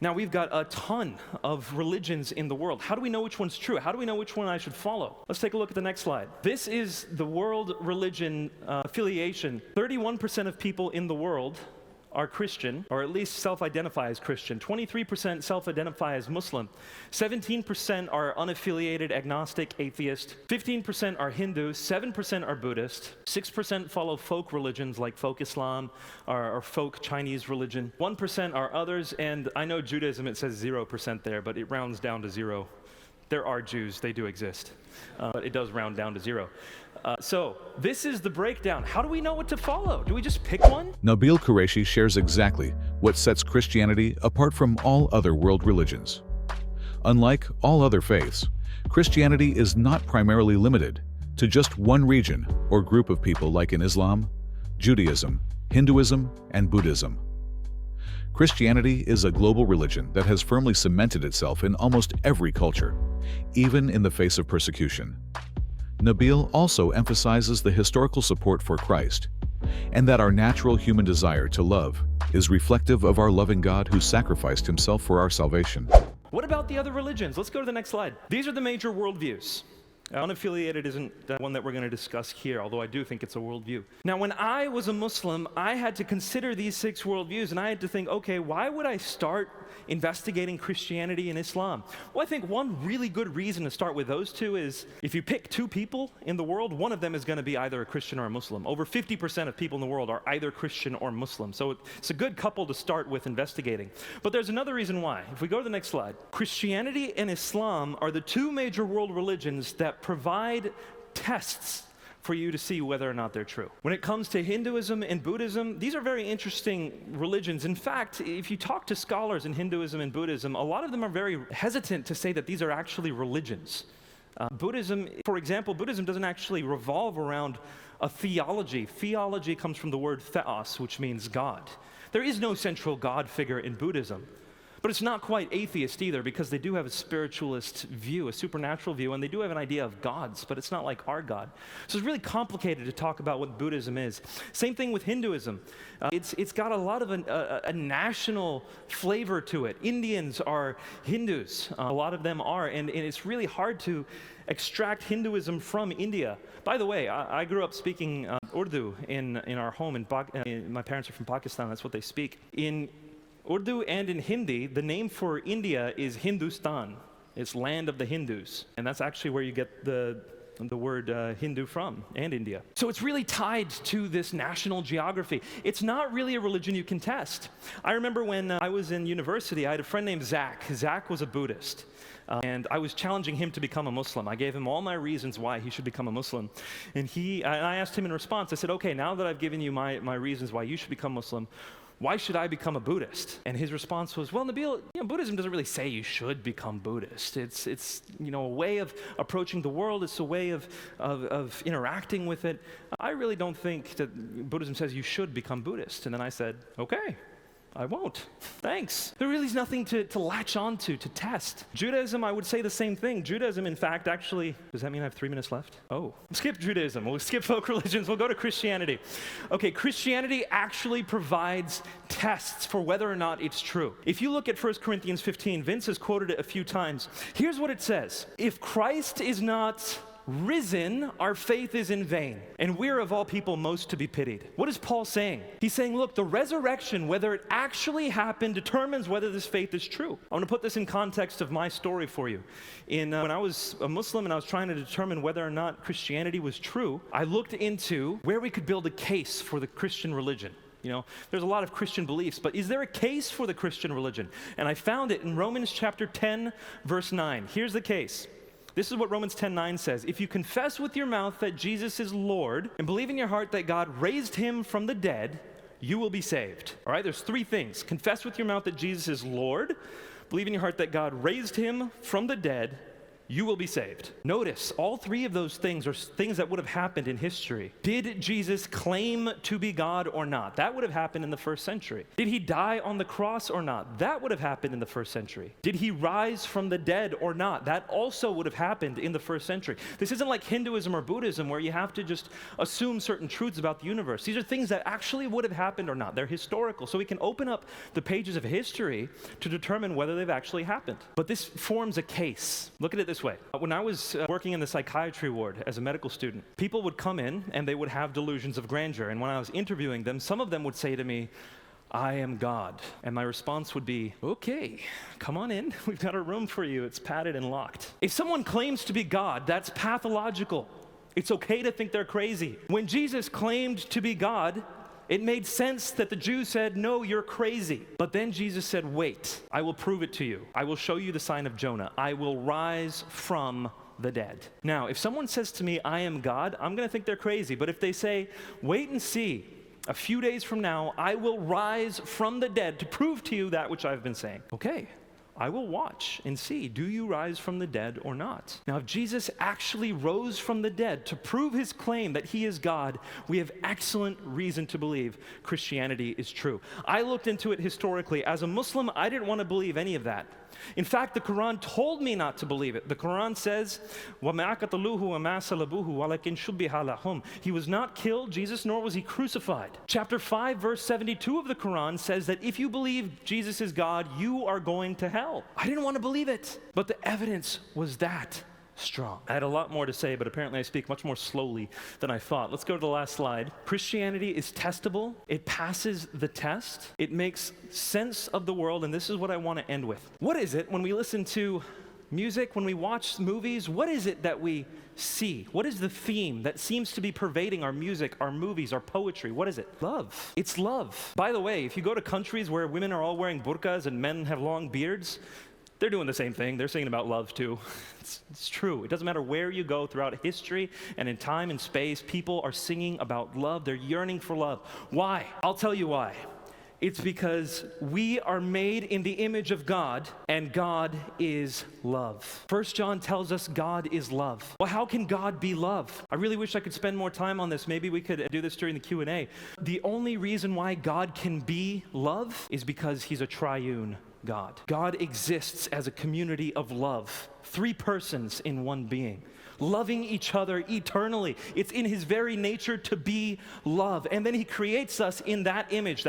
Now, we've got a ton of religions in the world. How do we know which one's true? How do we know which one I should follow? Let's take a look at the next slide. This is the world religion affiliation. 31% of people in the world are Christian, or at least self-identify as Christian. 23% self-identify as Muslim. 17% are unaffiliated, agnostic, atheist. 15% are Hindu. 7% are Buddhist. 6% follow folk religions like folk Islam or folk Chinese religion. 1% are others, and I know Judaism, it says 0% there, but it rounds down to 0. There are Jews, they do exist, but it does round down to 0. So this is the breakdown. How do we know what to follow? Do we just pick one? Nabeel Qureshi shares exactly what sets Christianity apart from all other world religions. Unlike all other faiths, Christianity is not primarily limited to just one region or group of people like in Islam, Judaism, Hinduism, and Buddhism. Christianity is a global religion that has firmly cemented itself in almost every culture, even in the face of persecution. Nabeel also emphasizes the historical support for Christ, and that our natural human desire to love is reflective of our loving God who sacrificed himself for our salvation. What about the other religions? Let's go to the next slide. These are the major worldviews. Unaffiliated isn't the one that we're going to discuss here, although I do think it's a worldview. Now, when I was a Muslim, I had to consider these 6 worldviews, and I had to think, okay, why would I start investigating Christianity and Islam? Well, I think one really good reason to start with those 2 is if you pick 2 people in the world, one of them is going to be either a Christian or a Muslim. Over 50% of people in the world are either Christian or Muslim. So it's a good couple to start with investigating. But there's another reason why. If we go to the next slide, Christianity and Islam are the 2 major world religions that provide tests for you to see whether or not they're true. When it comes to Hinduism and Buddhism, these are very interesting religions. In fact, if you talk to scholars in Hinduism and Buddhism, a lot of them are very hesitant to say that these are actually religions. Buddhism, for example, Buddhism doesn't actually revolve around a theology. Theology comes from the word theos, which means God. There is no central God figure in Buddhism. But it's not quite atheist either, because they do have a spiritualist view, a supernatural view, and they do have an idea of gods, but it's not like our God. So it's really complicated to talk about what Buddhism is. Same thing with Hinduism. It's got a lot of a national flavor to it. Indians are Hindus. A lot of them are, and it's really hard to extract Hinduism from India. By the way, I grew up speaking Urdu in our home. My parents are from Pakistan. That's what they speak. In Urdu and in Hindi, the name for India is Hindustan. It's land of the Hindus. And that's actually where you get the word Hindu from, and India. So it's really tied to this national geography. It's not really a religion you can test. I remember when I was in university, I had a friend named Zach. Zach was a Buddhist. And I was challenging him to become a Muslim. I gave him all my reasons why he should become a Muslim. And I asked him in response, I said, okay, now that I've given you my reasons why you should become Muslim, why should I become a Buddhist? And his response was, well, Nabeel, Buddhism doesn't really say you should become Buddhist. It's a way of approaching the world. It's a way of interacting with it. I really don't think that Buddhism says you should become Buddhist. And then I said, okay, I won't. Thanks. There really is nothing to latch onto, to test. Judaism, I would say the same thing. Judaism, in fact, actually, does that mean I have 3 minutes left? Oh, skip Judaism. We'll skip folk religions. We'll go to Christianity. Okay, Christianity actually provides tests for whether or not it's true. If you look at 1 Corinthians 15, Vince has quoted it a few times. Here's what it says. If Christ is not risen, our faith is in vain, and we're of all people most to be pitied. What is Paul saying? He's saying, look, the resurrection, whether it actually happened, determines whether this faith is true. I want to put this in context of my story for you. When I was a Muslim and I was trying to determine whether or not Christianity was true, I looked into where we could build a case for the Christian religion. There's a lot of Christian beliefs, but is there a case for the Christian religion? And I found it in Romans chapter 10, verse 9. Here's the case. This is what Romans 10:9 says. If you confess with your mouth that Jesus is Lord and believe in your heart that God raised him from the dead, you will be saved. All right, there's 3 things. Confess with your mouth that Jesus is Lord, believe in your heart that God raised him from the dead, you will be saved. Notice, all three of those things are things that would have happened in history. Did Jesus claim to be God or not? That would have happened in the first century. Did he die on the cross or not? That would have happened in the first century. Did he rise from the dead or not? That also would have happened in the first century. This isn't like Hinduism or Buddhism where you have to just assume certain truths about the universe. These are things that actually would have happened or not. They're historical, so we can open up the pages of history to determine whether they've actually happened. But this forms a case. Look at it this way. When I was working in the psychiatry ward as a medical student, people would come in and they would have delusions of grandeur. And when I was interviewing them, some of them would say to me, "I am God." And my response would be, "Okay, come on in. We've got a room for you. It's padded and locked." If someone claims to be God, that's pathological. It's okay to think they're crazy. When Jesus claimed to be God, it made sense that the Jews said, "No, you're crazy." But then Jesus said, "Wait, I will prove it to you. I will show you the sign of Jonah. I will rise from the dead." Now, if someone says to me, "I am God," I'm going to think they're crazy. But if they say, "Wait and see, a few days from now, I will rise from the dead to prove to you that which I've been saying," okay, I will watch and see, do you rise from the dead or not? Now, if Jesus actually rose from the dead to prove his claim that he is God, we have excellent reason to believe Christianity is true. I looked into it historically. As a Muslim, I didn't want to believe any of that. In fact, the Quran told me not to believe it. The Quran says, وَمَا قَتَلُوهُ وَمَا صَلَبُوهُ وَلَكِنْ شُبِّهَ لَهُمْ. He was not killed, Jesus, nor was he crucified. Chapter 5, verse 72 of the Quran says that if you believe Jesus is God, you are going to hell. I didn't want to believe it, but the evidence was that strong. I had a lot more to say, but apparently I speak much more slowly than I thought. Let's go to the last slide. Christianity is testable. It passes the test. It makes sense of the world, and this is what I want to end with. What is it when we listen to music, when we watch movies, what is it that we see? What is the theme that seems to be pervading our music, our movies, our poetry? What is it? Love. It's love. By the way, if you go to countries where women are all wearing burqas and men have long beards, they're doing the same thing. They're singing about love too. It's true. It doesn't matter where you go throughout history and in time and space, people are singing about love. They're yearning for love. Why? I'll tell you why. It's because we are made in the image of God, and God is love. 1 John tells us God is love. Well, how can God be love? I really wish I could spend more time on this. Maybe we could do this during the Q&A. The only reason why God can be love is because he's a triune God. God exists as a community of love, three persons in one being, loving each other eternally. It's in his very nature to be love. And then he creates us in that image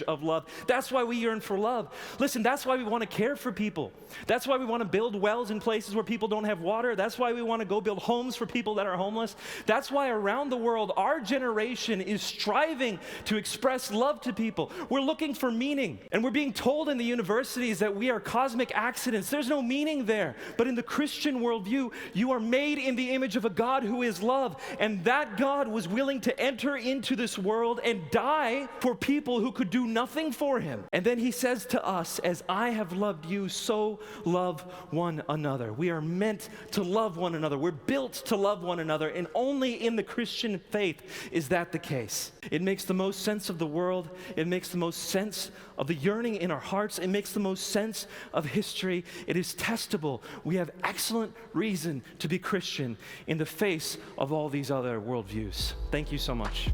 of love. That's why we yearn for love. Listen, that's why we want to care for people. That's why we want to build wells in places where people don't have water. That's why we want to go build homes for people that are homeless. That's why around the world, our generation is striving to express love to people. We're looking for meaning. And we're being told in the universities that we are cosmic accidents. There's no meaning there. But in the Christian worldview, you are made in the image of a God who is love, and that God was willing to enter into this world and die for people who could do nothing for him. And then he says to us, "As I have loved you, so love one another." We are meant to love one another. We're built to love one another, and only in the Christian faith is that the case. It makes the most sense of the world. It makes the most sense of the yearning in our hearts. It makes the most sense of history. It is testable. We have excellent reason to be Christian in the face of all these other worldviews. Thank you so much.